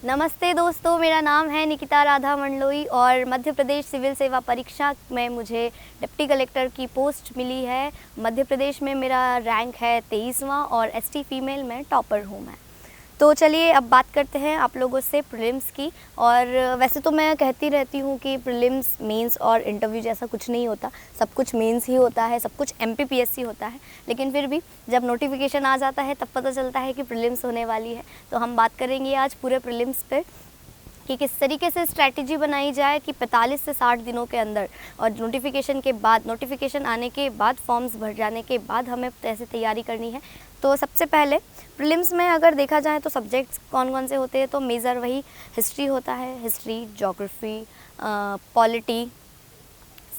नमस्ते दोस्तों, मेरा नाम है निकिता राधा मंडलोई और मध्य प्रदेश सिविल सेवा परीक्षा में मुझे डिप्टी कलेक्टर की पोस्ट मिली है। मध्य प्रदेश में मेरा रैंक है 23वां और एसटी फीमेल में टॉपर हूँ मैं। तो चलिए अब बात करते हैं आप लोगों से प्रीलिम्स की। और वैसे तो मैं कहती रहती हूँ कि प्रीलिम्स, मेंस और इंटरव्यू जैसा कुछ नहीं होता, सब कुछ मेंस ही होता है, सब कुछ एमपीपीएससी होता है। लेकिन फिर भी जब नोटिफिकेशन आ जाता है तब पता चलता है कि प्रीलिम्स होने वाली है। तो हम बात करेंगे आज पूरे प्रीलिम्स पे कि किस तरीके से स्ट्रैटेजी बनाई जाए कि 45 से 60 दिनों के अंदर और नोटिफिकेशन आने के बाद, फॉर्म्स भर जाने के बाद हमें कैसे तैयारी करनी है। तो सबसे पहले प्रीलिम्स में अगर देखा जाए तो सब्जेक्ट्स कौन कौन से होते हैं, तो मेजर वही हिस्ट्री होता है, हिस्ट्री, ज्योग्राफी, पॉलिटी,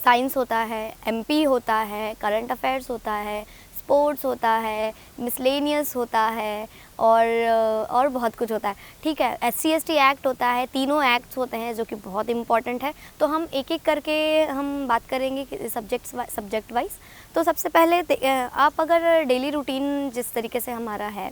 साइंस होता है, एमपी होता है, करंट अफेयर्स होता है, स्पोर्ट्स होता है, मिसलेनियस होता है और बहुत कुछ होता है। ठीक है, एससी एसटी एक्ट होता है, तीनों एक्ट्स होते हैं जो कि बहुत इंपॉर्टेंट है। तो हम एक एक करके हम बात करेंगे कि सब्जेक्ट वाइज। तो सबसे पहले आप अगर डेली रूटीन जिस तरीके से हमारा है,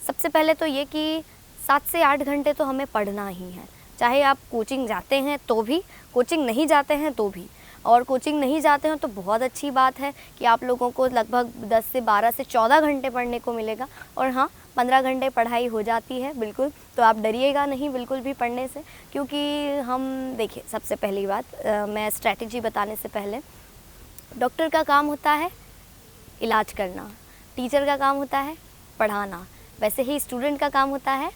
सबसे पहले तो ये कि 7 से 8 घंटे तो हमें पढ़ना ही है, चाहे आप कोचिंग जाते हैं तो भी, कोचिंग नहीं जाते हैं तो भी। और कोचिंग नहीं जाते हैं तो बहुत अच्छी बात है कि आप लोगों को लगभग 10 से 12 से 14 घंटे पढ़ने को मिलेगा। और हाँ, 15 घंटे पढ़ाई हो जाती है बिल्कुल, तो आप डरिएगा नहीं बिल्कुल भी पढ़ने से। क्योंकि हम देखिए, सबसे पहली बात मैं स्ट्रैटेजी बताने से पहले, डॉक्टर का काम होता है इलाज करना, टीचर का काम होता है पढ़ाना, वैसे ही स्टूडेंट का काम होता है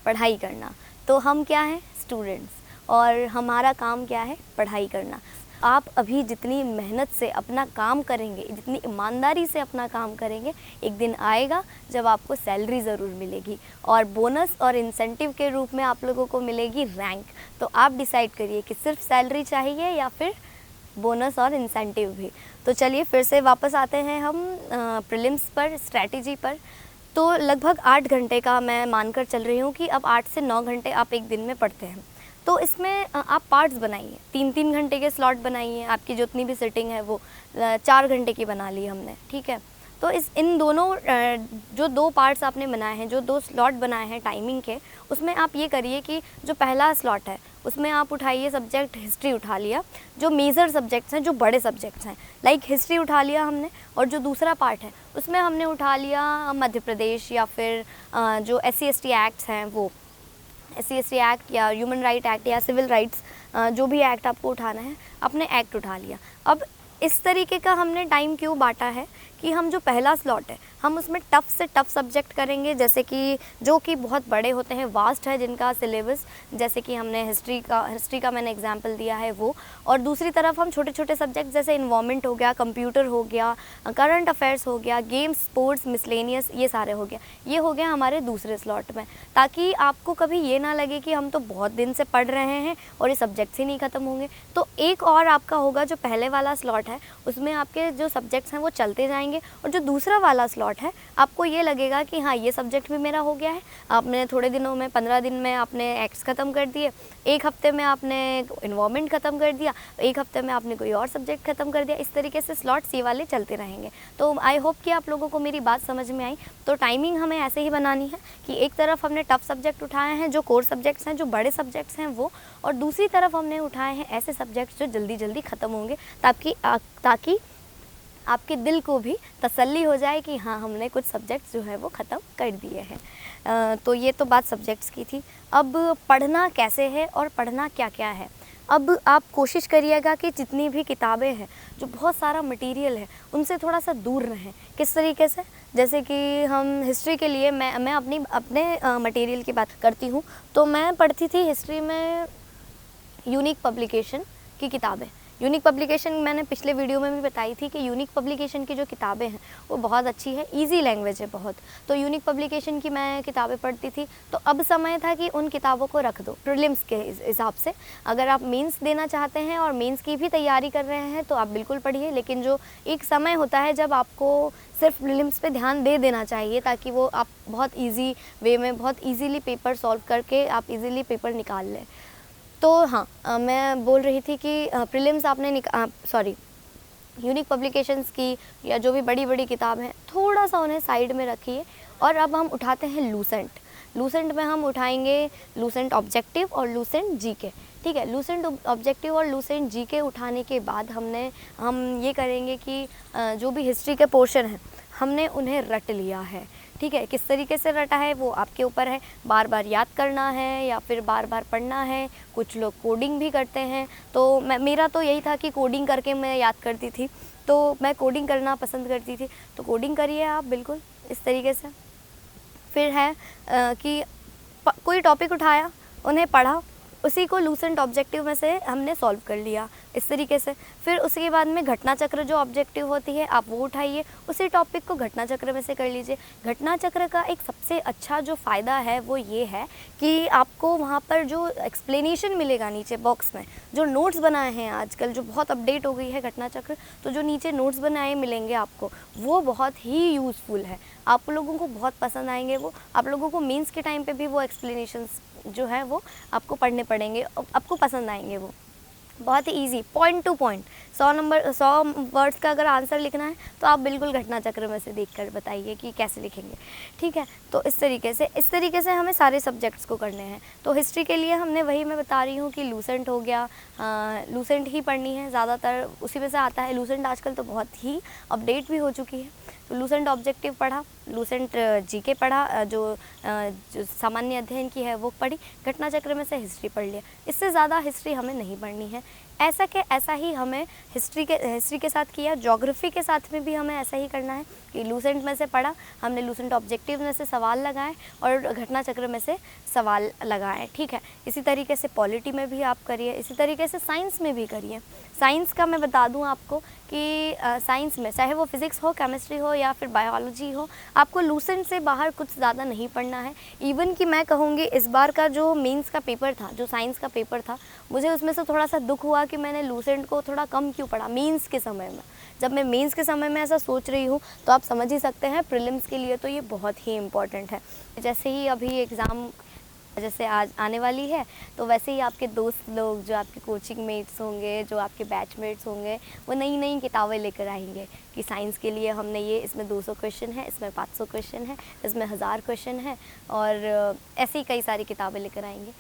पढ़ाई करना। तो हम क्या हैं? स्टूडेंट्स, और हमारा काम क्या है? पढ़ाई करना। आप अभी जितनी मेहनत से अपना काम करेंगे, जितनी ईमानदारी से अपना काम करेंगे, एक दिन आएगा जब आपको सैलरी ज़रूर मिलेगी और बोनस और इंसेंटिव के रूप में आप लोगों को मिलेगी रैंक। तो आप डिसाइड करिए कि सिर्फ सैलरी चाहिए या फिर बोनस और इंसेंटिव भी। तो चलिए फिर से वापस आते हैं हम प्रीलिम्स पर, स्ट्रैटेजी पर। तो लगभग 8 घंटे का मैं मानकर चल रही हूँ कि अब 8 से 9 घंटे आप एक दिन में पढ़ते हैं। तो इसमें आप पार्ट्स बनाइए, 3-3 घंटे के स्लॉट बनाइए। आपकी जितनी भी सिटिंग है वो 4 घंटे की बना ली हमने, ठीक है। तो इन दोनों जो 2 पार्ट्स आपने बनाए हैं, जो 2 स्लॉट बनाए हैं टाइमिंग के, उसमें आप ये करिए कि जो पहला स्लॉट है उसमें आप उठाइए सब्जेक्ट हिस्ट्री उठा लिया, जो मेजर सब्जेक्ट्स हैं, जो बड़े सब्जेक्ट्स हैं, लाइक हिस्ट्री उठा लिया हमने। और जो दूसरा पार्ट है उसमें हमने उठा लिया मध्य प्रदेश या फिर जो SC ST एक्ट्स हैं, वो SC ST एक्ट या ह्यूमन राइट एक्ट या सिविल राइट्स, जो भी एक्ट आपको उठाना है, आपने एक्ट उठा लिया। अब इस तरीके का हमने टाइम क्यों बांटा है कि हम जो पहला स्लॉट है हम उसमें टफ़ से टफ़ सब्जेक्ट करेंगे, जैसे कि जो कि बहुत बड़े होते हैं, वास्ट है जिनका सिलेबस, जैसे कि हमने हिस्ट्री का मैंने एग्जांपल दिया है वो। और दूसरी तरफ हम छोटे छोटे सब्जेक्ट जैसे इन्वायरमेंट हो गया, कंप्यूटर हो गया, करंट अफेयर्स हो गया, गेम्स, स्पोर्ट्स, मिसलेनियस, ये सारे हो गया। ये हो गया हमारे दूसरे स्लॉट में, ताकि आपको कभी ये ना लगे कि हम तो बहुत दिन से पढ़ रहे हैं और ये सब्जेक्ट्स ही नहीं ख़त्म होंगे। तो एक और आपका होगा, जो पहले वाला स्लॉट है उसमें आपके जो सब्जेक्ट्स हैं वो चलते जाएंगे, और जो दूसरा वाला स्लॉट है आपको ये लगेगा कि हाँ, ये सब्जेक्ट भी मेरा हो गया है। आपने थोड़े दिनों में, 15 दिन में आपने एक्ट्स ख़त्म कर दिए, एक हफ्ते में आपने इन्वायरमेंट ख़त्म कर दिया, एक हफ्ते में आपने कोई और सब्जेक्ट ख़त्म कर दिया। इस तरीके से स्लॉट्स ये वाले चलते रहेंगे। तो आई होप कि आप लोगों को मेरी बात समझ में आई। तो टाइमिंग हमें ऐसे ही बनानी है कि एक तरफ हमने टफ सब्जेक्ट उठाए हैं, जो कोर सब्जेक्ट्स हैं, जो बड़े सब्जेक्ट्स हैं वो, और दूसरी तरफ हमने उठाए हैं ऐसे सब्जेक्ट्स जो जल्दी जल्दी ख़त्म होंगे, ताकि आपके दिल को भी तसल्ली हो जाए कि हाँ, हमने कुछ सब्जेक्ट्स जो है वो ख़त्म कर दिए हैं। तो ये तो बात सब्जेक्ट्स की थी। अब पढ़ना कैसे है और पढ़ना क्या क्या है। अब आप कोशिश करिएगा कि जितनी भी किताबें हैं, जो बहुत सारा मटेरियल है, उनसे थोड़ा सा दूर रहें। किस तरीके से? जैसे कि हम हिस्ट्री के लिए, मैं अपने मटेरियल की बात करती हूँ। तो मैं पढ़ती थी हिस्ट्री में यूनिक पब्लिकेशन की किताबें। यूनिक पब्लिकेशन मैंने पिछले वीडियो में भी बताई थी कि यूनिक पब्लिकेशन की जो किताबें हैं वो बहुत अच्छी है, इजी लैंग्वेज है बहुत। तो यूनिक पब्लिकेशन की मैं किताबें पढ़ती थी। तो अब समय था कि उन किताबों को रख दो प्रीलिम्स के हिसाब से। अगर आप मेंस देना चाहते हैं और मेंस की भी तैयारी कर रहे हैं तो आप बिल्कुल पढ़िए, लेकिन जो एक समय होता है जब आपको सिर्फ प्रीलिम्स पे ध्यान दे देना चाहिए, ताकि वो आप बहुत ईजी वे में, बहुत ईजीली पेपर सॉल्व करके आप ईजीली पेपर निकाल लें। तो हाँ, मैं बोल रही थी कि प्रीलिम्स आपने यूनिक पब्लिकेशंस की या जो भी बड़ी बड़ी किताब हैं, थोड़ा सा उन्हें साइड में रखिए। और अब हम उठाते हैं लूसेंट। लूसेंट में हम उठाएंगे लूसेंट ऑब्जेक्टिव और लूसेंट जीके, ठीक है। लूसेंट ऑब्जेक्टिव और लूसेंट जीके उठाने के बाद हम ये करेंगे कि जो भी हिस्ट्री के पोर्शन हैं हमने उन्हें रट लिया है, ठीक है। किस तरीके से रटा है वो आपके ऊपर है, बार बार याद करना है या फिर बार बार पढ़ना है। कुछ लोग कोडिंग भी करते हैं, तो मेरा तो यही था कि कोडिंग करके मैं याद करती थी, तो मैं कोडिंग करना पसंद करती थी। तो कोडिंग करिए आप बिल्कुल इस तरीके से। फिर है कि कोई टॉपिक उठाया, उन्हें पढ़ा, उसी को लूसेंट ऑब्जेक्टिव में से हमने सॉल्व कर लिया इस तरीके से। फिर उसके बाद में घटना चक्र जो ऑब्जेक्टिव होती है आप वो उठाइए, उसी टॉपिक को घटना चक्र में से कर लीजिए। घटना चक्र का एक सबसे अच्छा जो फ़ायदा है वो ये है कि आपको वहाँ पर जो एक्सप्लेनेशन मिलेगा नीचे बॉक्स में, जो नोट्स बनाए हैं आजकल, जो बहुत अपडेट हो गई है घटना चक्र, तो जो नीचे नोट्स बनाए मिलेंगे आपको वो बहुत ही यूज़फुल है, आप लोगों को बहुत पसंद आएंगे वो। आप लोगों को मेंस के टाइम पे भी वो एक्सप्लेनेशंस जो है वो आपको पढ़ने पड़ेंगे, आपको पसंद आएंगे वो। बहुत ही easy, point to point. 100 words का अगर आंसर लिखना है तो आप बिल्कुल घटना चक्र में से देखकर बताइए कि कैसे लिखेंगे, ठीक है। तो इस तरीके से हमें सारे सब्जेक्ट्स को करने हैं। तो हिस्ट्री के लिए हमने वही मैं बता रही हूँ कि लूसेंट हो गया, लूसेंट ही पढ़नी है ज़्यादातर, उसी में से आता है। लूसेंट आजकल तो बहुत ही अपडेट भी हो चुकी है। तो लूसेंट ऑब्जेक्टिव पढ़ा, लूसेंट जीके पढ़ा, जो सामान्य अध्ययन की है वो पढ़ी, घटना चक्र में से हिस्ट्री पढ़ लिया। इससे ज़्यादा हिस्ट्री हमें नहीं पढ़नी है। ऐसा ही हमें हिस्ट्री के साथ किया, ज्योग्राफी के साथ में भी हमें ऐसा ही करना है कि लूसेंट में से पढ़ा, हमने लूसेंट ऑब्जेक्टिव में से सवाल लगाए और घटना चक्र में से सवाल लगाए, ठीक है। इसी तरीके से पॉलिटी में भी आप करिए, इसी तरीके से साइंस में भी करिए। साइंस का मैं बता दूं आपको कि साइंस में चाहे वो फिज़िक्स हो, केमिस्ट्री हो या फिर बायोलॉजी हो, आपको लूसेंट से बाहर कुछ ज़्यादा नहीं पढ़ना है। इवन कि मैं कहूँगी इस बार का जो मेंस का पेपर था, जो साइंस का पेपर था, मुझे उसमें से थोड़ा सा दुख हुआ कि मैंने लूसेंट को थोड़ा कम क्यों पढ़ा मेंस के समय में। जब मैं मेंस के समय में ऐसा सोच रही हूँ तो आप समझ ही सकते हैं प्रीलिम्स के लिए तो ये बहुत ही इम्पॉर्टेंट है। जैसे ही अभी एग्ज़ाम जैसे आज आने वाली है, तो वैसे ही आपके दोस्त लोग, जो आपके कोचिंग मेट्स होंगे, जो आपके बैचमेट्स होंगे, वो नई नई किताबें लेकर आएंगे कि साइंस के लिए हमने ये, इसमें 200 क्वेश्चन है, इसमें 500 क्वेश्चन है, इसमें 1000 क्वेश्चन है, और ऐसी ही कई सारी किताबें लेकर आएंगे।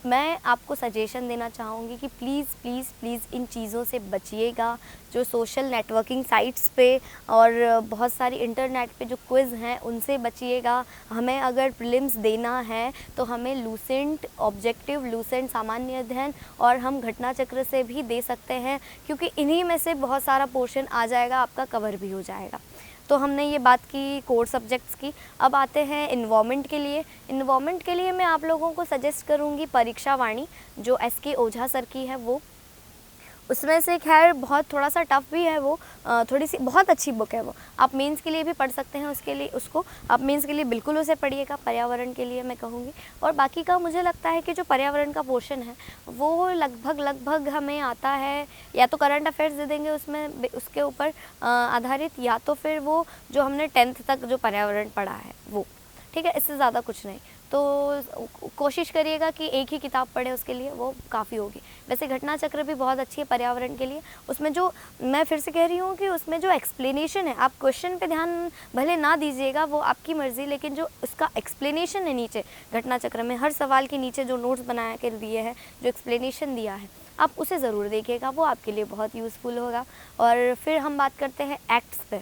मैं आपको सजेशन देना चाहूँगी कि प्लीज़ इन चीज़ों से बचिएगा। जो सोशल नेटवर्किंग साइट्स पे और बहुत सारी इंटरनेट पे जो क्विज़ हैं उनसे बचिएगा। हमें अगर प्रीलिम्स देना है तो हमें लूसेंट ऑब्जेक्टिव, लूसेंट सामान्य अध्ययन और हम घटना चक्र से भी दे सकते हैं, क्योंकि इन्हीं में से बहुत सारा पोर्शन आ जाएगा, आपका कवर भी हो जाएगा। तो हमने ये बात की कोर सब्जेक्ट्स की। अब आते हैं इन्वायरमेंट के लिए। इन्वायरमेंट के लिए मैं आप लोगों को सजेस्ट करूँगी परीक्षा वाणी, जो SK ओझा सर की है वो। उसमें से खैर बहुत थोड़ा सा टफ़ भी है वो, थोड़ी सी बहुत अच्छी बुक है वो। आप मेंस के लिए भी पढ़ सकते हैं, उसको आप मेंस के लिए बिल्कुल उसे पढ़िएगा। पर्यावरण के लिए मैं कहूँगी, और बाकी का मुझे लगता है कि जो पर्यावरण का पोर्शन है वो लगभग हमें आता है, या तो करंट अफेयर्स दे देंगे उसमें उसके ऊपर आधारित, या तो फिर वो जो हमने 10th तक जो पर्यावरण पढ़ा है वो, ठीक है। इससे ज़्यादा कुछ नहीं। तो कोशिश करिएगा कि एक ही किताब पढ़े, उसके लिए वो काफ़ी होगी। वैसे घटना चक्र भी बहुत अच्छी है पर्यावरण के लिए। उसमें जो, मैं फिर से कह रही हूँ कि उसमें जो एक्सप्लेनेशन है, आप क्वेश्चन पे ध्यान भले ना दीजिएगा, वो आपकी मर्ज़ी, लेकिन जो उसका एक्सप्लेनेशन है नीचे घटना चक्र में, हर सवाल के नीचे जो नोट्स बना कर दिए हैं, जो एक्सप्लेनेशन दिया है, आप उसे ज़रूर देखिएगा, वो आपके लिए बहुत यूज़फुल होगा। और फिर हम बात करते हैं एक्ट्स पे।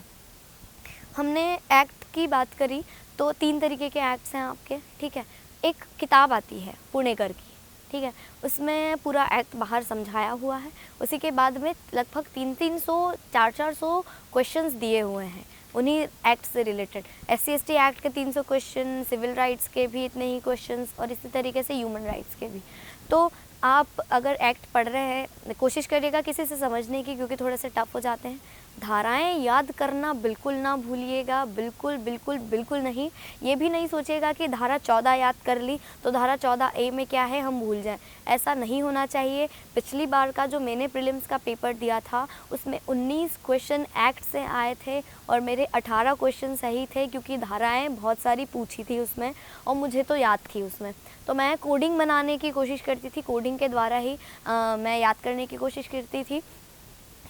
हमने एक्ट की बात करी तो 3 तरीके के एक्ट्स हैं आपके, ठीक है। एक किताब आती है पुणेकर की, ठीक है, उसमें पूरा एक्ट बाहर समझाया हुआ है। उसी के बाद में लगभग 300 400 क्वेश्चंस दिए हुए हैं उन्हीं एक्ट से रिलेटेड। SC/ST एक्ट के 300 क्वेश्चन, सिविल राइट्स के भी इतने ही क्वेश्चंस, और इसी तरीके से ह्यूमन राइट्स के भी। तो आप अगर एक्ट पढ़ रहे हैं, कोशिश करिएगा किसी से समझने की, क्योंकि थोड़े से टफ हो जाते हैं। धाराएं याद करना बिल्कुल ना भूलिएगा, बिल्कुल नहीं। ये भी नहीं सोचिएगा कि धारा 14 याद कर ली तो धारा 14A में क्या है हम भूल जाएं, ऐसा नहीं होना चाहिए। पिछली बार का जो मैंने प्रीलिम्स का पेपर दिया था उसमें 19 क्वेश्चन एक्ट से आए थे और मेरे 18 क्वेश्चन सही थे, क्योंकि धाराएं बहुत सारी पूछी थी उसमें और मुझे तो याद थी उसमें। तो मैं कोडिंग बनाने की कोशिश करती थी, कोडिंग के द्वारा ही मैं याद करने की कोशिश करती थी।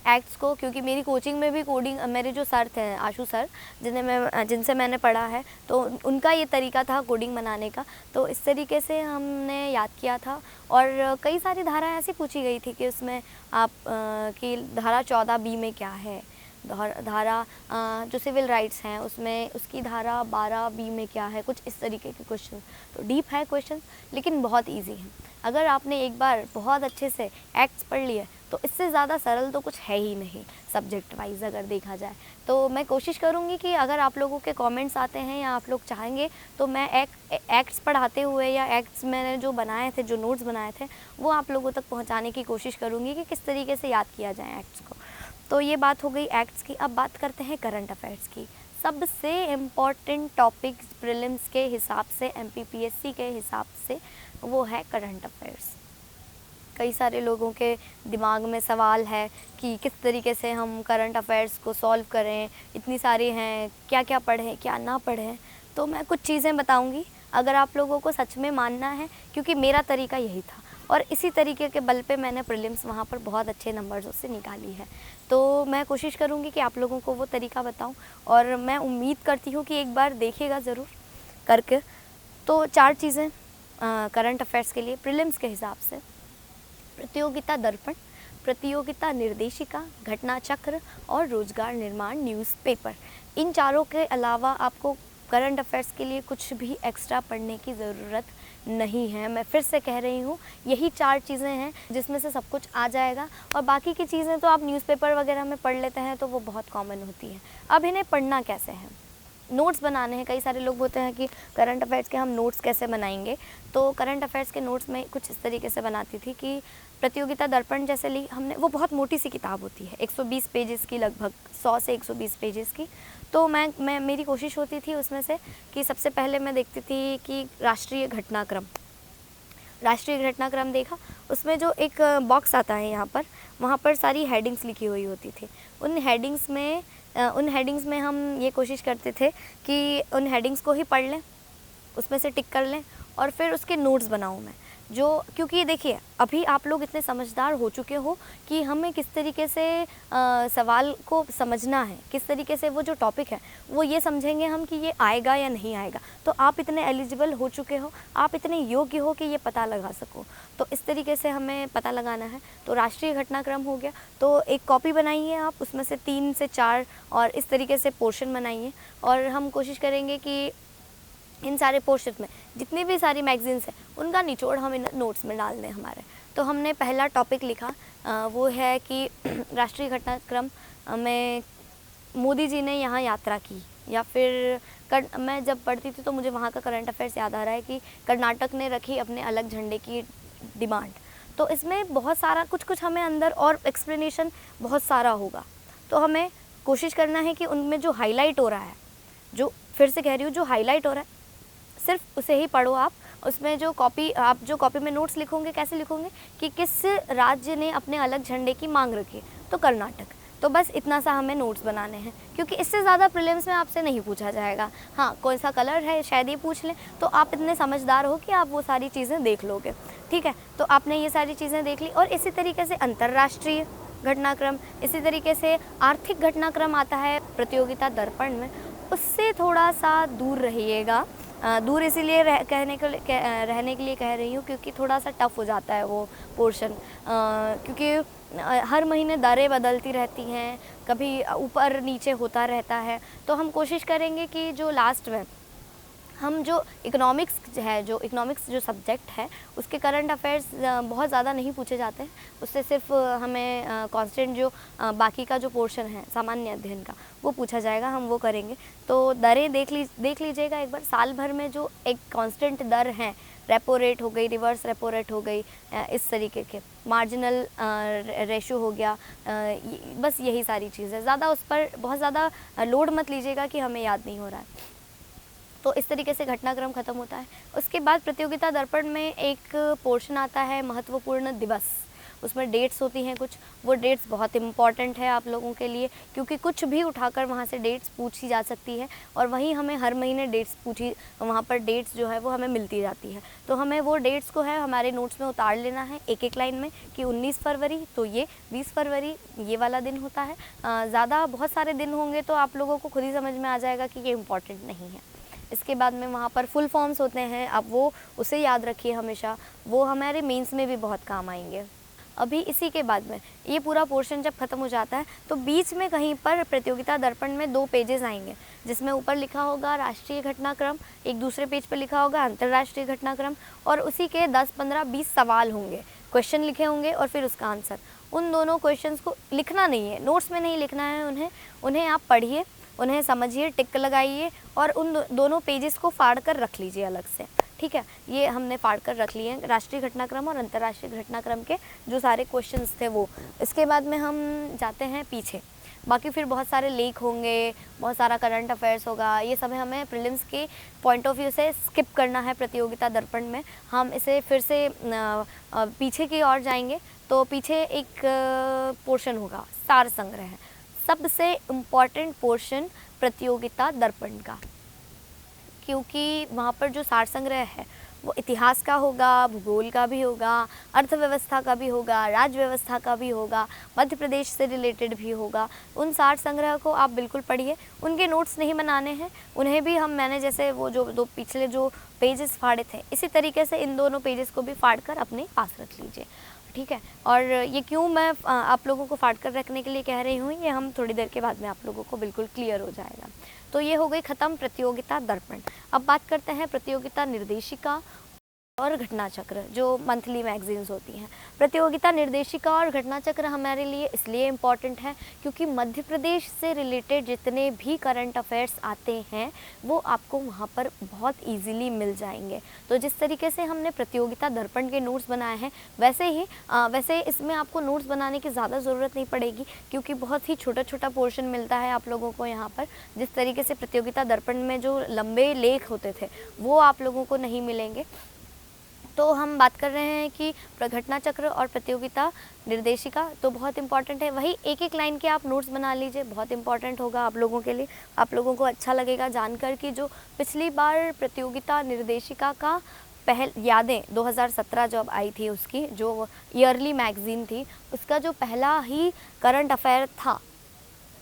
एक्ट्स को, क्योंकि मेरी कोचिंग में भी कोडिंग, मेरे जो सर थे आशु सर जिनसे मैंने पढ़ा है, तो उनका ये तरीका था कोडिंग बनाने का, तो इस तरीके से हमने याद किया था। और कई सारी धाराएँ ऐसी पूछी गई थी कि उसमें आप कि धारा 14B में क्या है, धारा जो सिविल राइट्स हैं उसमें उसकी धारा 12B में क्या है, कुछ इस तरीके के क्वेश्चन। तो डीप है क्वेश्चन, लेकिन बहुत इजी है। अगर आपने एक बार बहुत अच्छे से एक्ट्स पढ़ लिए तो इससे ज़्यादा सरल तो कुछ है ही नहीं सब्जेक्ट वाइज अगर देखा जाए। तो मैं कोशिश करूँगी कि अगर आप लोगों के कमेंट्स आते हैं या आप लोग चाहेंगे तो मैं एक्ट्स पढ़ाते हुए या एक्ट्स मैंने जो बनाए थे, जो नोट्स बनाए थे, वो आप लोगों तक पहुँचाने की कोशिश करूँगी कि किस तरीके से याद किया जाए एक्ट्स को। तो ये बात हो गई एक्ट्स की। अब बात करते हैं करंट अफेयर्स की। सबसे इम्पॉर्टेंट टॉपिक्स प्रीलिम्स के हिसाब से, MPPSC के हिसाब से, वो है करंट अफेयर्स। कई सारे लोगों के दिमाग में सवाल है कि किस तरीके से हम करंट अफेयर्स को सॉल्व करें, इतनी सारी हैं, क्या क्या पढ़ें क्या ना पढ़ें। तो मैं कुछ चीज़ें बताऊंगी, अगर आप लोगों को सच में मानना है, क्योंकि मेरा तरीका यही था और इसी तरीके के बल पे मैंने प्रीलिम्स वहाँ पर बहुत अच्छे नंबर्स उससे निकाली है। तो मैं कोशिश करूँगी कि आप लोगों को वो तरीका बताऊँ और मैं उम्मीद करती हूँ कि एक बार देखिएगा ज़रूर करके। तो 4 चीज़ें करंट अफेयर्स के लिए प्रीलिम्स के हिसाब से: प्रतियोगिता दर्पण, प्रतियोगिता निर्देशिका, घटना चक्र और रोजगार निर्माण न्यूज़पेपर। इन चारों के अलावा आपको करंट अफेयर्स के लिए कुछ भी एक्स्ट्रा पढ़ने की ज़रूरत नहीं है। मैं फिर से कह रही हूँ, यही 4 चीज़ें हैं जिसमें से सब कुछ आ जाएगा और बाकी की चीज़ें तो आप न्यूज़पेपर वगैरह में पढ़ लेते हैं तो वो बहुत कॉमन होती हैं। अब इन्हें पढ़ना कैसे है? नोट्स बनाने हैं। कई सारे लोग बोलते हैं कि करंट अफेयर्स के हम नोट्स कैसे बनाएंगे। तो करंट अफेयर्स के नोट्स में कुछ इस तरीके से बनाती थी कि प्रतियोगिता दर्पण जैसे ली हमने, वो बहुत मोटी सी किताब होती है, 120 पेजेस की, लगभग 100 से 120 पेजेस की। तो मैं मेरी कोशिश होती थी उसमें से कि सबसे पहले मैं देखती थी कि राष्ट्रीय घटनाक्रम देखा, उसमें जो एक बॉक्स आता है यहाँ पर, वहाँ पर सारी हेडिंग्स लिखी हुई होती थी। उन हेडिंग्स में हम ये कोशिश करते थे कि उन हेडिंग्स को ही पढ़ लें, उसमें से टिक कर लें और फिर उसके नोट्स बनाऊँ मैं। क्योंकि देखिए, अभी आप लोग इतने समझदार हो चुके हो कि हमें किस तरीके से सवाल को समझना है, किस तरीके से वो जो टॉपिक है वो ये समझेंगे हम कि ये आएगा या नहीं आएगा। तो आप इतने एलिजिबल हो चुके हो, आप इतने योग्य हो कि ये पता लगा सको। तो इस तरीके से हमें पता लगाना है। तो राष्ट्रीय घटनाक्रम हो गया, तो एक कॉपी बनाइए आप, उसमें से 3 से 4 और इस तरीके से पोर्शन बनाइए और हम कोशिश करेंगे कि इन सारे पोर्शन में जितनी भी सारी मैगजीन्स हैं उनका निचोड़ हम इन नोट्स में डाल दें हमारे। तो हमने पहला टॉपिक लिखा, वो है कि राष्ट्रीय घटनाक्रम में मोदी जी ने यहाँ यात्रा की, या फिर मैं जब पढ़ती थी तो मुझे वहाँ का करंट अफेयर्स याद आ रहा है कि कर्नाटक ने रखी अपने अलग झंडे की डिमांड। तो इसमें बहुत सारा कुछ हमें अंदर और एक्सप्लेनेशन बहुत सारा होगा। तो हमें कोशिश करना है कि उनमें जो हाईलाइट हो रहा है, जो फिर से कह रही हूँ, जो हाईलाइट हो रहा है सिर्फ उसे ही पढ़ो आप। उसमें जो कॉपी में नोट्स लिखोगे, कैसे लिखोगे कि किस राज्य ने अपने अलग झंडे की मांग रखी, तो कर्नाटक। तो बस इतना सा हमें नोट्स बनाने हैं, क्योंकि इससे ज़्यादा प्रीलिम्स में आपसे नहीं पूछा जाएगा। हाँ, कौन सा कलर है शायद ये पूछ लें, तो आप इतने समझदार हो कि आप वो सारी चीज़ें देख लोगे। ठीक है, तो आपने ये सारी चीज़ें देख ली। और इसी तरीके से अंतर्राष्ट्रीय घटनाक्रम, इसी तरीके से आर्थिक घटनाक्रम आता है प्रतियोगिता दर्पण में, उससे थोड़ा सा दूर रहिएगा। दूर इसीलिए रहने के लिए कह रही हूँ क्योंकि थोड़ा सा टफ़ हो जाता है वो पोर्शन, क्योंकि हर महीने दरें बदलती रहती हैं, कभी ऊपर नीचे होता रहता है। तो हम कोशिश करेंगे कि जो लास्ट में हम जो इकोनॉमिक्स जो सब्जेक्ट है उसके करंट अफेयर्स बहुत ज़्यादा नहीं पूछे जाते हैं। उससे सिर्फ हमें कांस्टेंट जो बाकी का जो पोर्शन है सामान्य अध्ययन का, वो पूछा जाएगा, हम वो करेंगे। तो दरें देख लीजिएगा एक बार। साल भर में जो एक कांस्टेंट दर है, रेपो रेट हो गई, रिवर्स रेपो रेट हो गई, इस तरीके के मार्जिनल रेशो हो गया, बस यही सारी चीज़ें। ज़्यादा उस पर बहुत ज़्यादा लोड मत लीजिएगा कि हमें याद नहीं हो रहा है। तो इस तरीके से घटनाक्रम खत्म होता है। उसके बाद प्रतियोगिता दर्पण में एक पोर्शन आता है महत्वपूर्ण दिवस। उसमें डेट्स होती हैं कुछ, वो डेट्स बहुत इंपॉर्टेंट है आप लोगों के लिए, क्योंकि कुछ भी उठाकर वहाँ से डेट्स पूछी जा सकती है और वहीं हमें हर महीने डेट्स वहाँ पर डेट्स जो है वो हमें मिलती जाती है। तो हमें वो डेट्स को है हमारे नोट्स में उतार लेना है एक एक लाइन में कि 19 फरवरी तो ये 20 फरवरी ये वाला दिन होता है। ज़्यादा बहुत सारे दिन होंगे तो आप लोगों को खुद ही समझ में आ जाएगा कि ये इम्पॉर्टेंट नहीं है। इसके बाद में वहाँ पर फुल फॉर्म्स होते हैं, आप वो उसे याद रखिए हमेशा, वो हमारे मेंस में भी बहुत काम आएंगे। अभी इसी के बाद में ये पूरा पोर्शन जब ख़त्म हो जाता है तो बीच में कहीं पर प्रतियोगिता दर्पण में 2 पेजेस आएंगे, जिसमें ऊपर लिखा होगा राष्ट्रीय घटनाक्रम, एक दूसरे पेज पर लिखा होगा अंतर्राष्ट्रीय घटनाक्रम, और उसी के 10, 15, 20 सवाल होंगे, क्वेश्चन लिखे होंगे और फिर उसका आंसर। उन दोनों क्वेश्चंस को लिखना नहीं है, नोट्स में नहीं लिखना है, उन्हें आप पढ़िए, उन्हें समझिए, टिक लगाइए और उन दोनों पेजेस को फाड़ कर रख लीजिए अलग से। ठीक है, ये हमने फाड़ कर रख लिए हैं राष्ट्रीय घटनाक्रम और अंतर्राष्ट्रीय घटनाक्रम के जो सारे क्वेश्चंस थे वो। इसके बाद में हम जाते हैं पीछे, बाकी फिर बहुत सारे लेख होंगे, बहुत सारा करंट अफेयर्स होगा, ये सब हमें प्रीलिम्स के पॉइंट ऑफ व्यू से स्किप करना है प्रतियोगिता दर्पण में। हम इसे फिर से पीछे की ओर जाएंगे तो पीछे एक पोर्शन होगा सार संग्रह, सबसे इम्पॉर्टेंट पोर्शन प्रतियोगिता दर्पण का, क्योंकि वहाँ पर जो सार संग्रह है वो इतिहास का होगा, भूगोल का भी होगा, अर्थव्यवस्था का भी होगा, राज्य व्यवस्था का भी होगा, मध्य प्रदेश से रिलेटेड भी होगा। उन सार संग्रह को आप बिल्कुल पढ़िए, उनके नोट्स नहीं बनाने हैं, उन्हें भी मैंने जैसे वो जो 2 पिछले जो पेजेस फाड़े थे इसी तरीके से इन दोनों पेजेस को भी फाड़ कर अपने पास रख लीजिए। ठीक है, और ये क्यों मैं आप लोगों को फाड़ कर रखने के लिए कह रही हूँ, ये हम थोड़ी देर के बाद में आप लोगों को बिल्कुल क्लियर हो जाएगा। तो ये हो गई ख़त्म प्रतियोगिता दर्पण। अब बात करते हैं प्रतियोगिता निर्देशिका और घटना चक्र, जो मंथली मैगजीन्स होती हैं। प्रतियोगिता निर्देशिका और घटना चक्र हमारे लिए इसलिए इम्पॉर्टेंट है क्योंकि मध्य प्रदेश से रिलेटेड जितने भी करंट अफेयर्स आते हैं वो आपको वहाँ पर बहुत इजीली मिल जाएंगे। तो जिस तरीके से हमने प्रतियोगिता दर्पण के नोट्स बनाए हैं वैसे इसमें आपको नोट्स बनाने की ज़्यादा ज़रूरत नहीं पड़ेगी, क्योंकि बहुत ही छोटा छोटा पोर्शन मिलता है आप लोगों को यहाँ पर। जिस तरीके से प्रतियोगिता दर्पण में जो लंबे लेख होते थे वो आप लोगों को नहीं मिलेंगे। तो हम बात कर रहे हैं कि घटना चक्र और प्रतियोगिता निर्देशिका तो बहुत इंपॉर्टेंट है, वही एक एक लाइन के आप नोट्स बना लीजिए, बहुत इंपॉर्टेंट होगा आप लोगों के लिए। आप लोगों को अच्छा लगेगा जानकर कि जो पिछली बार प्रतियोगिता निर्देशिका का यादें 2017 जब आई थी, उसकी जो ईयरली मैगज़ीन थी, उसका जो पहला ही करंट अफेयर था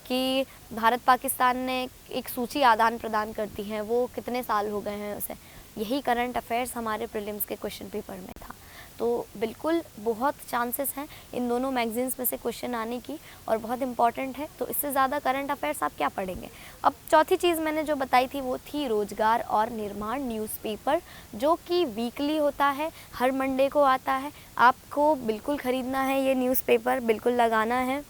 कि भारत पाकिस्तान ने एक सूची आदान प्रदान करती हैं, वो कितने साल हो गए हैं उसे, यही करंट अफेयर्स हमारे प्रीलिम्स के क्वेश्चन पेपर में था। तो बिल्कुल बहुत चांसेस हैं इन दोनों मैगजीन्स में से क्वेश्चन आने की और बहुत इंपॉर्टेंट है। तो इससे ज़्यादा करंट अफेयर्स आप क्या पढ़ेंगे। अब चौथी चीज़ मैंने जो बताई थी वो थी रोजगार और निर्माण न्यूज़पेपर, जो कि वीकली होता है, हर मंडे को आता है। आपको बिल्कुल ख़रीदना है ये न्यूज़पेपर, बिल्कुल लगाना है।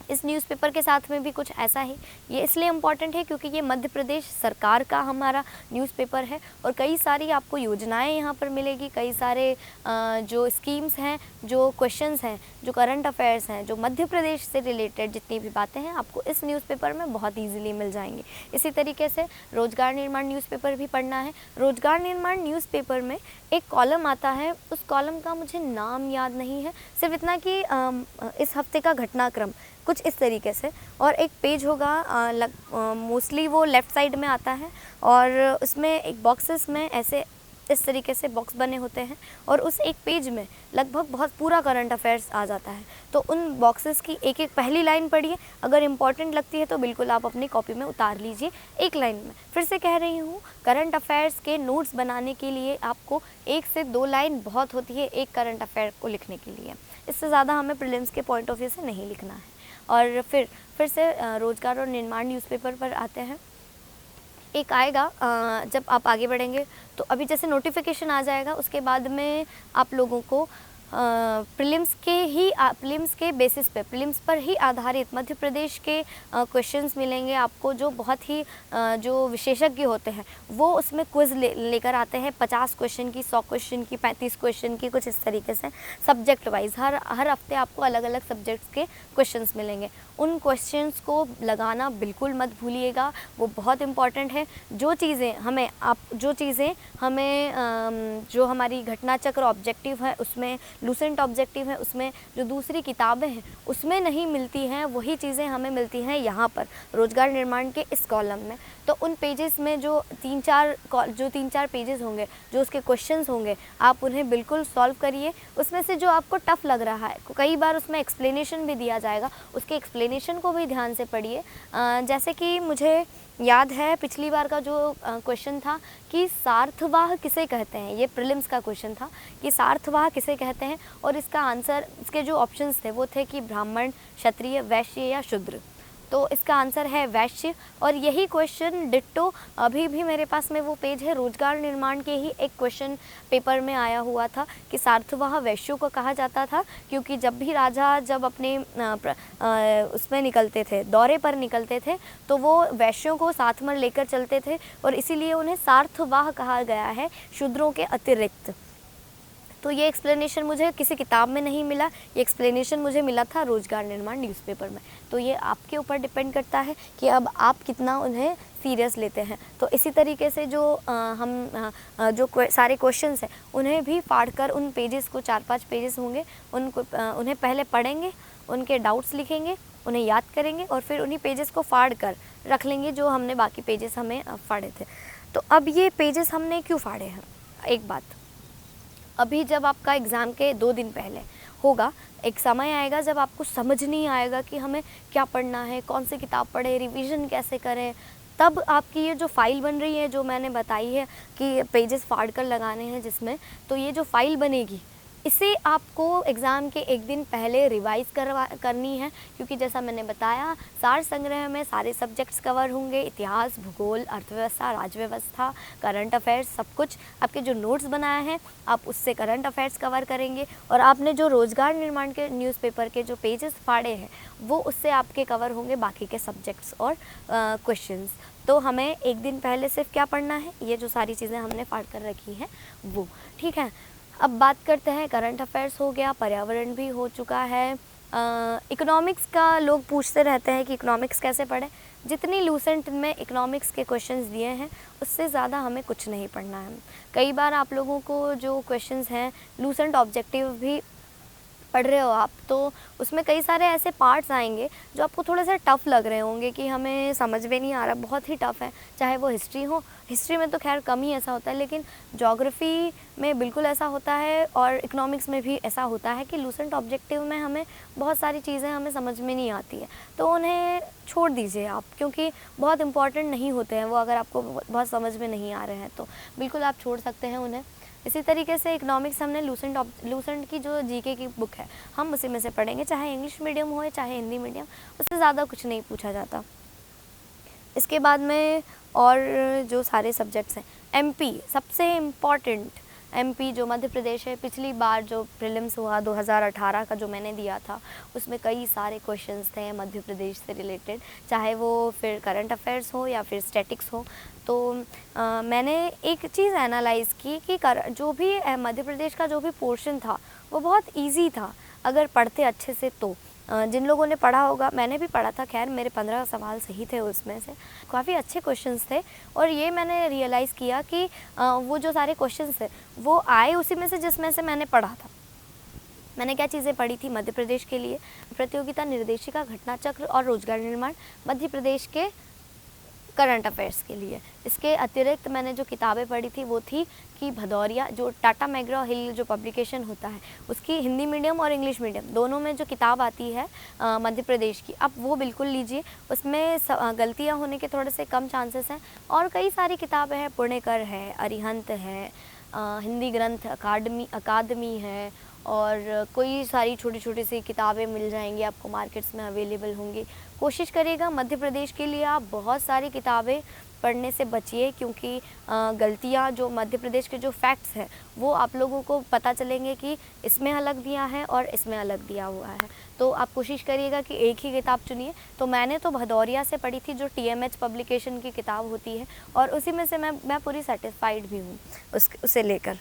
इस न्यूज़पेपर के साथ में भी कुछ ऐसा ही, ये इसलिए इम्पॉर्टेंट है क्योंकि ये मध्य प्रदेश सरकार का हमारा न्यूज़पेपर है और कई सारी आपको योजनाएं यहाँ पर मिलेगी, कई सारे जो स्कीम्स हैं, जो क्वेश्चंस हैं, जो करंट अफेयर्स हैं, जो मध्य प्रदेश से रिलेटेड जितनी भी बातें हैं आपको इस न्यूज़पेपर में बहुत ईजीली मिल जाएंगी। इसी तरीके से रोजगार निर्माण न्यूज़पेपर भी पढ़ना है। रोजगार निर्माण न्यूज़पेपर में एक कॉलम आता है, उस कॉलम का मुझे नाम याद नहीं है, सिर्फ इतना कि इस हफ्ते का घटनाक्रम कुछ इस तरीके से, और एक पेज होगा, मोस्टली वो लेफ़्ट साइड में आता है और उसमें एक बॉक्सेस में ऐसे इस तरीके से बॉक्स बने होते हैं और उस एक पेज में लगभग बहुत पूरा करंट अफेयर्स आ जाता है। तो उन बॉक्सेस की एक एक पहली लाइन पढ़िए, अगर इम्पॉर्टेंट लगती है तो बिल्कुल आप अपनी कॉपी में उतार लीजिए एक लाइन में। फिर से कह रही हूँ, करंट अफेयर्स के नोट्स बनाने के लिए आपको 1 से 2 लाइन बहुत होती है एक करंट अफेयर को लिखने के लिए, इससे ज़्यादा हमें प्रीलिम्स के पॉइंट ऑफ व्यू से नहीं लिखना है। और फिर से रोजगार और निर्माण न्यूज़पेपर पर आते हैं। एक आएगा जब आप आगे बढ़ेंगे तो अभी जैसे नोटिफिकेशन आ जाएगा, उसके बाद में आप लोगों को प्रीलिम्स के बेसिस पे, प्रीलिम्स पर ही आधारित मध्य प्रदेश के क्वेश्चंस मिलेंगे आपको, जो बहुत ही जो विशेषज्ञ होते हैं वो उसमें क्विज़ लेकर आते हैं, 50 क्वेश्चन की, 100 क्वेश्चन की, 35 क्वेश्चन की, कुछ इस तरीके से सब्जेक्ट वाइज हर हफ्ते आपको अलग अलग सब्जेक्ट्स के क्वेश्चंस मिलेंगे। उन क्वेश्चंस को लगाना बिल्कुल मत भूलिएगा, वो बहुत इंपॉर्टेंट है। जो चीज़ें हमें जो हमारी घटना चक्र ऑब्जेक्टिव है उसमें लूसेंट ऑब्जेक्टिव है उसमें जो दूसरी किताबें हैं उसमें नहीं मिलती हैं, वही चीज़ें हमें मिलती हैं यहाँ पर रोजगार निर्माण के इस कॉलम में। तो उन पेजेस में जो 3-4 पेजेस होंगे, जो उसके क्वेश्चंस होंगे, आप उन्हें बिल्कुल सॉल्व करिए। उसमें से जो आपको टफ़ लग रहा है, कई बार उसमें एक्सप्लेनेशन भी दिया जाएगा, उसके एक्सप्लेनेशन को भी ध्यान से पढ़िए। जैसे कि मुझे याद है पिछली बार का जो क्वेश्चन था कि सार्थवाह किसे कहते हैं, ये प्रीलिम्स का क्वेश्चन था कि सार्थवाह किसे कहते हैं, और इसका आंसर, इसके जो ऑप्शंस थे वो थे कि ब्राह्मण, क्षत्रिय, वैश्य या शूद्र। तो इसका आंसर है वैश्य। और यही क्वेश्चन डिट्टो अभी भी मेरे पास में वो पेज है, रोजगार निर्माण के ही एक क्वेश्चन पेपर में आया हुआ था कि सार्थवाह वैश्यों को कहा जाता था, क्योंकि जब भी राजा जब अपने उसमें निकलते थे, दौरे पर निकलते थे, तो वो वैश्यों को साथ में लेकर चलते थे और इसीलिए उन्हें सार्थवाह कहा गया है, शूद्रों के अतिरिक्त। तो ये एक्सप्लेनेशन मुझे किसी किताब में नहीं मिला, ये एक्सप्लेनेशन मुझे मिला था रोजगार निर्माण न्यूज़पेपर में। तो ये आपके ऊपर डिपेंड करता है कि अब आप कितना उन्हें सीरियस लेते हैं। तो इसी तरीके से जो सारे क्वेश्चंस हैं उन्हें भी फाड़ कर, उन पेजेस को 4-5 पेजेस होंगे, उन्हें पहले पढ़ेंगे, उनके डाउट्स लिखेंगे, उन्हें याद करेंगे और फिर उन्हीं पेजेस को फाड़ कर रख लेंगे जो हमने बाकी पेजेस हमें फाड़े थे। तो अब ये पेजेस हमने क्यों फाड़े हैं, एक बात, अभी जब आपका एग्ज़ाम के 2 दिन पहले होगा, एक समय आएगा जब आपको समझ नहीं आएगा कि हमें क्या पढ़ना है, कौन सी किताब पढ़े, रिवीजन कैसे करें, तब आपकी ये जो फाइल बन रही है, जो मैंने बताई है कि पेजेस फाड़ कर लगाने हैं जिसमें, तो ये जो फाइल बनेगी इसे आपको एग्ज़ाम के 1 दिन पहले रिवाइज़ करनी है, क्योंकि जैसा मैंने बताया सार संग्रह में सारे सब्जेक्ट्स कवर होंगे, इतिहास, भूगोल, अर्थव्यवस्था, राज्यव्यवस्था, करंट अफेयर्स, सब कुछ। आपके जो नोट्स बनाए हैं आप उससे करंट अफेयर्स कवर करेंगे, और आपने जो रोजगार निर्माण के न्यूज़पेपर के जो पेजेस फाड़े हैं वो उससे आपके कवर होंगे बाकी के सब्जेक्ट्स और क्वेश्चंस। तो हमें 1 दिन पहले सिर्फ क्या पढ़ना है, ये जो सारी चीज़ें हमने फाड़ कर रखी हैं वो, ठीक है। अब बात करते हैं, करंट अफेयर्स हो गया, पर्यावरण भी हो चुका है। इकोनॉमिक्स का लोग पूछते रहते हैं कि इकोनॉमिक्स कैसे पढ़ें। जितनी लूसेंट में इकोनॉमिक्स के क्वेश्चंस दिए हैं उससे ज़्यादा हमें कुछ नहीं पढ़ना है। कई बार आप लोगों को जो क्वेश्चंस हैं, लूसेंट ऑब्जेक्टिव भी पढ़ रहे हो आप, तो उसमें कई सारे ऐसे पार्ट्स आएंगे जो आपको थोड़े से टफ़ लग रहे होंगे कि हमें समझ में नहीं आ रहा, बहुत ही टफ़ है। चाहे वो हिस्ट्री हो, हिस्ट्री में तो खैर कम ही ऐसा होता है, लेकिन ज्योग्राफी में बिल्कुल ऐसा होता है, और इकोनॉमिक्स में भी ऐसा होता है कि लूसेंट ऑब्जेक्टिव में हमें बहुत सारी चीज़ें हमें समझ में नहीं आती है, तो उन्हें छोड़ दीजिए आप, क्योंकि बहुत इंपॉर्टेंट नहीं होते हैं वो। अगर आपको बहुत समझ में नहीं आ रहे हैं तो बिल्कुल आप छोड़ सकते हैं उन्हें। इसी तरीके से इकोनॉमिक्स हमने लूसेंट की जो जीके की बुक है हम उसी में से पढ़ेंगे, चाहे इंग्लिश मीडियम हो या चाहे हिंदी मीडियम, उससे ज़्यादा कुछ नहीं पूछा जाता। इसके बाद में और जो सारे सब्जेक्ट्स हैं, एमपी सबसे इम्पॉर्टेंट, एमपी जो मध्य प्रदेश है, पिछली बार जो प्रीलिम्स हुआ 2018 का जो मैंने दिया था उसमें कई सारे क्वेश्चंस थे मध्य प्रदेश से रिलेटेड, चाहे वो फिर करंट अफेयर्स हो या फिर स्टैटिक्स हो। तो मैंने एक चीज़ एनालाइज़ की कि जो भी मध्य प्रदेश का जो भी पोर्शन था वो बहुत इजी था अगर पढ़ते अच्छे से। तो जिन लोगों ने पढ़ा होगा, मैंने भी पढ़ा था, खैर मेरे 15 सवाल सही थे उसमें से, काफ़ी अच्छे क्वेश्चंस थे। और ये मैंने रियलाइज़ किया कि वो जो सारे क्वेश्चंस थे वो आए उसी में से जिसमें से मैंने पढ़ा था। मैंने क्या चीज़ें पढ़ी थी मध्य प्रदेश के लिए, प्रतियोगिता निर्देशिका, घटना चक्र और रोजगार निर्माण मध्य प्रदेश के करंट अफेयर्स के लिए। इसके अतिरिक्त मैंने जो किताबें पढ़ी थी वो थी कि भदौरिया, जो टाटा मैग्रा हिल जो पब्लिकेशन होता है उसकी हिंदी मीडियम और इंग्लिश मीडियम दोनों में जो किताब आती है मध्य प्रदेश की, आप वो बिल्कुल लीजिए, उसमें गलतियां होने के थोड़े से कम चांसेस हैं। और कई सारी किताबें हैं, पुणेकर है, अरिहंत है, हिंदी ग्रंथ अकादमी है, और कोई सारी छोटी छोटी सी किताबें मिल जाएंगी आपको, मार्केट्स में अवेलेबल होंगी। कोशिश करिएगा मध्य प्रदेश के लिए आप बहुत सारी किताबें पढ़ने से बचिए, क्योंकि गलतियाँ जो मध्य प्रदेश के जो फैक्ट्स हैं वो आप लोगों को पता चलेंगे कि इसमें अलग दिया है और इसमें अलग दिया हुआ है। तो आप कोशिश करिएगा कि एक ही किताब चुनिए। तो मैंने तो भदौरिया से पढ़ी थी, जो TMH पब्लिकेशन की किताब होती है, और उसी में से मैं पूरी सेटिस्फाइड भी हूँ उसे लेकर।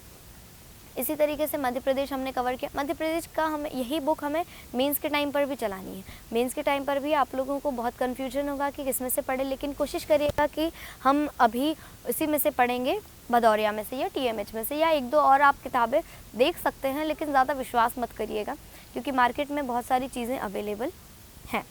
इसी तरीके से मध्य प्रदेश हमने कवर किया। मध्य प्रदेश का हमें यही बुक हमें मेंस के टाइम पर भी चलानी है। मेंस के टाइम पर भी आप लोगों को बहुत कन्फ्यूजन होगा कि किस में से पढ़े, लेकिन कोशिश करिएगा कि हम अभी इसी में से पढ़ेंगे भदौरिया में से या TMH में से, या एक दो और आप किताबें देख सकते हैं, लेकिन ज़्यादा विश्वास मत करिएगा क्योंकि मार्केट में बहुत सारी चीज़ें अवेलेबल हैं।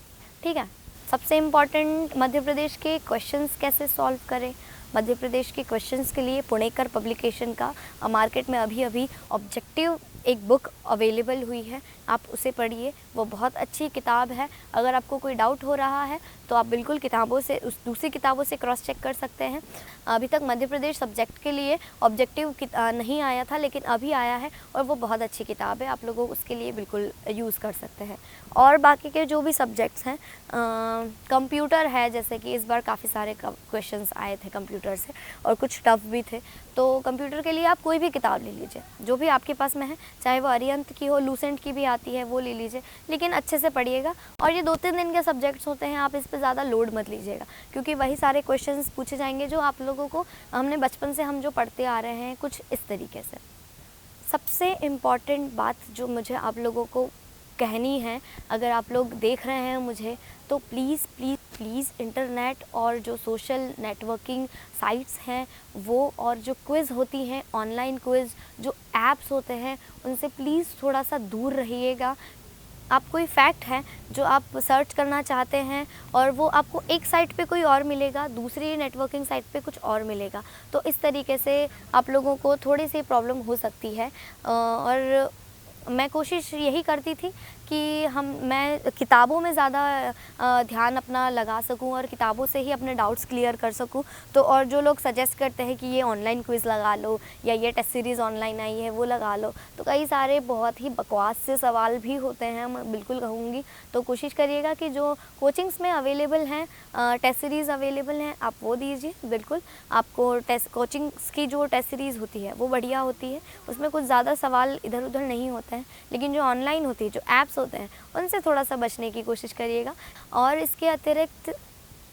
ठीक है। सबसे इम्पॉर्टेंट, मध्य प्रदेश के क्वेश्चंस कैसे सॉल्व करें। मध्य प्रदेश के क्वेश्चंस के लिए पुणेकर पब्लिकेशन का मार्केट में अभी ऑब्जेक्टिव एक बुक अवेलेबल हुई है, आप उसे पढ़िए, वो बहुत अच्छी किताब है। अगर आपको कोई डाउट हो रहा है तो आप बिल्कुल किताबों से, उस दूसरी किताबों से क्रॉस चेक कर सकते हैं। अभी तक मध्य प्रदेश सब्जेक्ट के लिए ऑब्जेक्टिव नहीं आया था, लेकिन अभी आया है और वो बहुत अच्छी किताब है, आप लोगों उसके लिए बिल्कुल यूज़ कर सकते हैं। और बाकी के जो भी सब्जेक्ट्स हैं, कंप्यूटर है, जैसे कि इस बार काफ़ी सारे क्वेश्चंस आए थे कंप्यूटर से और कुछ टफ भी थे, तो कंप्यूटर के लिए आप कोई भी किताब ले लीजिए जो भी आपके पास में है, चाहे वो अरिहंत की हो, लूसेंट की भी आती है, वो ले लीजिए, लेकिन अच्छे से पढ़िएगा। और ये 2-3 दिन के सब्जेक्ट्स होते हैं, आप इस पे ज़्यादा लोड मत लीजिएगा क्योंकि वही सारे क्वेश्चंस पूछे जाएंगे जो आप लोगों को हमने बचपन से हम जो पढ़ते आ रहे हैं, कुछ इस तरीके से। सबसे इम्पॉर्टेंट बात जो मुझे आप लोगों को कहनी है, अगर आप लोग देख रहे हैं मुझे, तो प्लीज़ प्लीज़ प्लीज़ इंटरनेट और जो सोशल नेटवर्किंग साइट्स हैं वो, और जो क्विज़ होती हैं, ऑनलाइन क्विज़, जो ऐप्स होते हैं, उनसे प्लीज़ थोड़ा सा दूर रहिएगा। आप कोई फैक्ट है जो आप सर्च करना चाहते हैं और वो आपको एक साइट पे कोई और मिलेगा, दूसरी नेटवर्किंग साइट पे कुछ और मिलेगा, तो इस तरीके से आप लोगों को थोड़ी सी प्रॉब्लम हो सकती है। और मैं कोशिश यही करती थी कि मैं किताबों में ज़्यादा ध्यान अपना लगा सकूं और किताबों से ही अपने डाउट्स क्लियर कर सकूं। तो और जो लोग सजेस्ट करते हैं कि ये ऑनलाइन क्विज़ लगा लो या ये टेस्ट सीरीज़ ऑनलाइन आई है वो लगा लो, तो कई सारे बहुत ही बकवास से सवाल भी होते हैं, मैं बिल्कुल कहूँगी। तो कोशिश करिएगा कि जो कोचिंग्स में अवेलेबल हैं, टेस्ट सीरीज़ अवेलेबल हैं, आप वो दीजिए। बिल्कुल आपको कोचिंग्स की जो टेस्ट सीरीज़ होती है वो बढ़िया होती है, उसमें कुछ ज़्यादा सवाल इधर उधर नहीं होते हैं, लेकिन जो ऑनलाइन होती है, जो ऐप्स होते हैं, उनसे थोड़ा सा बचने की कोशिश करिएगा। और इसके अतिरिक्त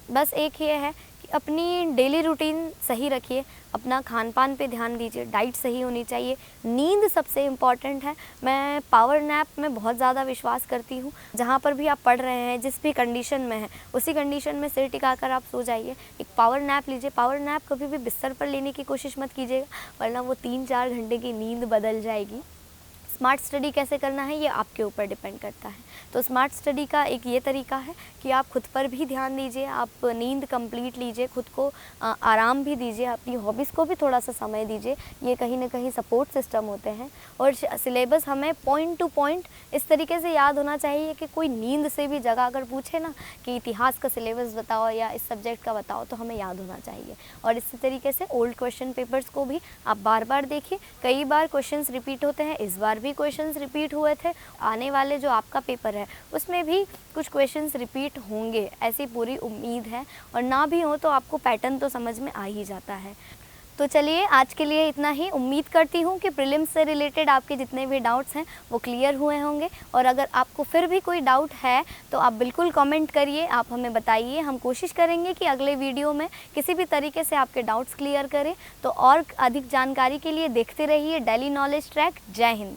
बस एक ये है कि अपनी डेली रूटीन सही रखिए, अपना खान पान पे ध्यान दीजिए, डाइट सही होनी चाहिए, नींद सबसे इम्पॉर्टेंट है। मैं पावर नैप में बहुत ज़्यादा विश्वास करती हूँ। जहाँ पर भी आप पढ़ रहे हैं, जिस भी कंडीशन में है, उसी कंडीशन में सिर टिकाकर आप सो जाइए, एक पावर नैप लीजिए। पावर नैप कभी भी बिस्तर पर लेने की कोशिश मत कीजिएगा, वरना वो 3-4 घंटे की नींद बदल जाएगी। स्मार्ट स्टडी कैसे करना है ये आपके ऊपर डिपेंड करता है। तो स्मार्ट स्टडी का एक ये तरीका है कि आप खुद पर भी ध्यान दीजिए, आप नींद कंप्लीट लीजिए, खुद को आराम भी दीजिए, अपनी हॉबीज़ को भी थोड़ा सा समय दीजिए। ये कहीं ना कहीं सपोर्ट सिस्टम होते हैं। और सिलेबस हमें पॉइंट टू पॉइंट इस तरीके से याद होना चाहिए कि कोई नींद से भी जगह अगर पूछे ना कि इतिहास का सिलेबस बताओ या इस सब्जेक्ट का बताओ, तो हमें याद होना चाहिए। और इसी तरीके से ओल्ड क्वेश्चन पेपर्स को भी आप बार बार देखिए, कई बार क्वेश्चंस रिपीट होते हैं, इस बार भी क्वेश्चंस रिपीट हुए थे। आने वाले जो आपका पेपर है उसमें भी कुछ क्वेश्चंस रिपीट होंगे, ऐसी पूरी उम्मीद है। और ना भी हो तो आपको पैटर्न तो समझ में आ ही जाता है। तो चलिए आज के लिए इतना ही। उम्मीद करती हूँ कि प्रीलिम्स से रिलेटेड आपके जितने भी डाउट्स हैं वो क्लियर हुए होंगे। और अगर आपको फिर भी कोई डाउट है तो आप बिल्कुल कमेंट करिए, आप हमें बताइए। हम कोशिश करेंगे कि अगले वीडियो में किसी भी तरीके से आपके डाउट्स क्लियर करें। तो और अधिक जानकारी के लिए देखते रहिए डेली नॉलेज ट्रैक। जय हिंद।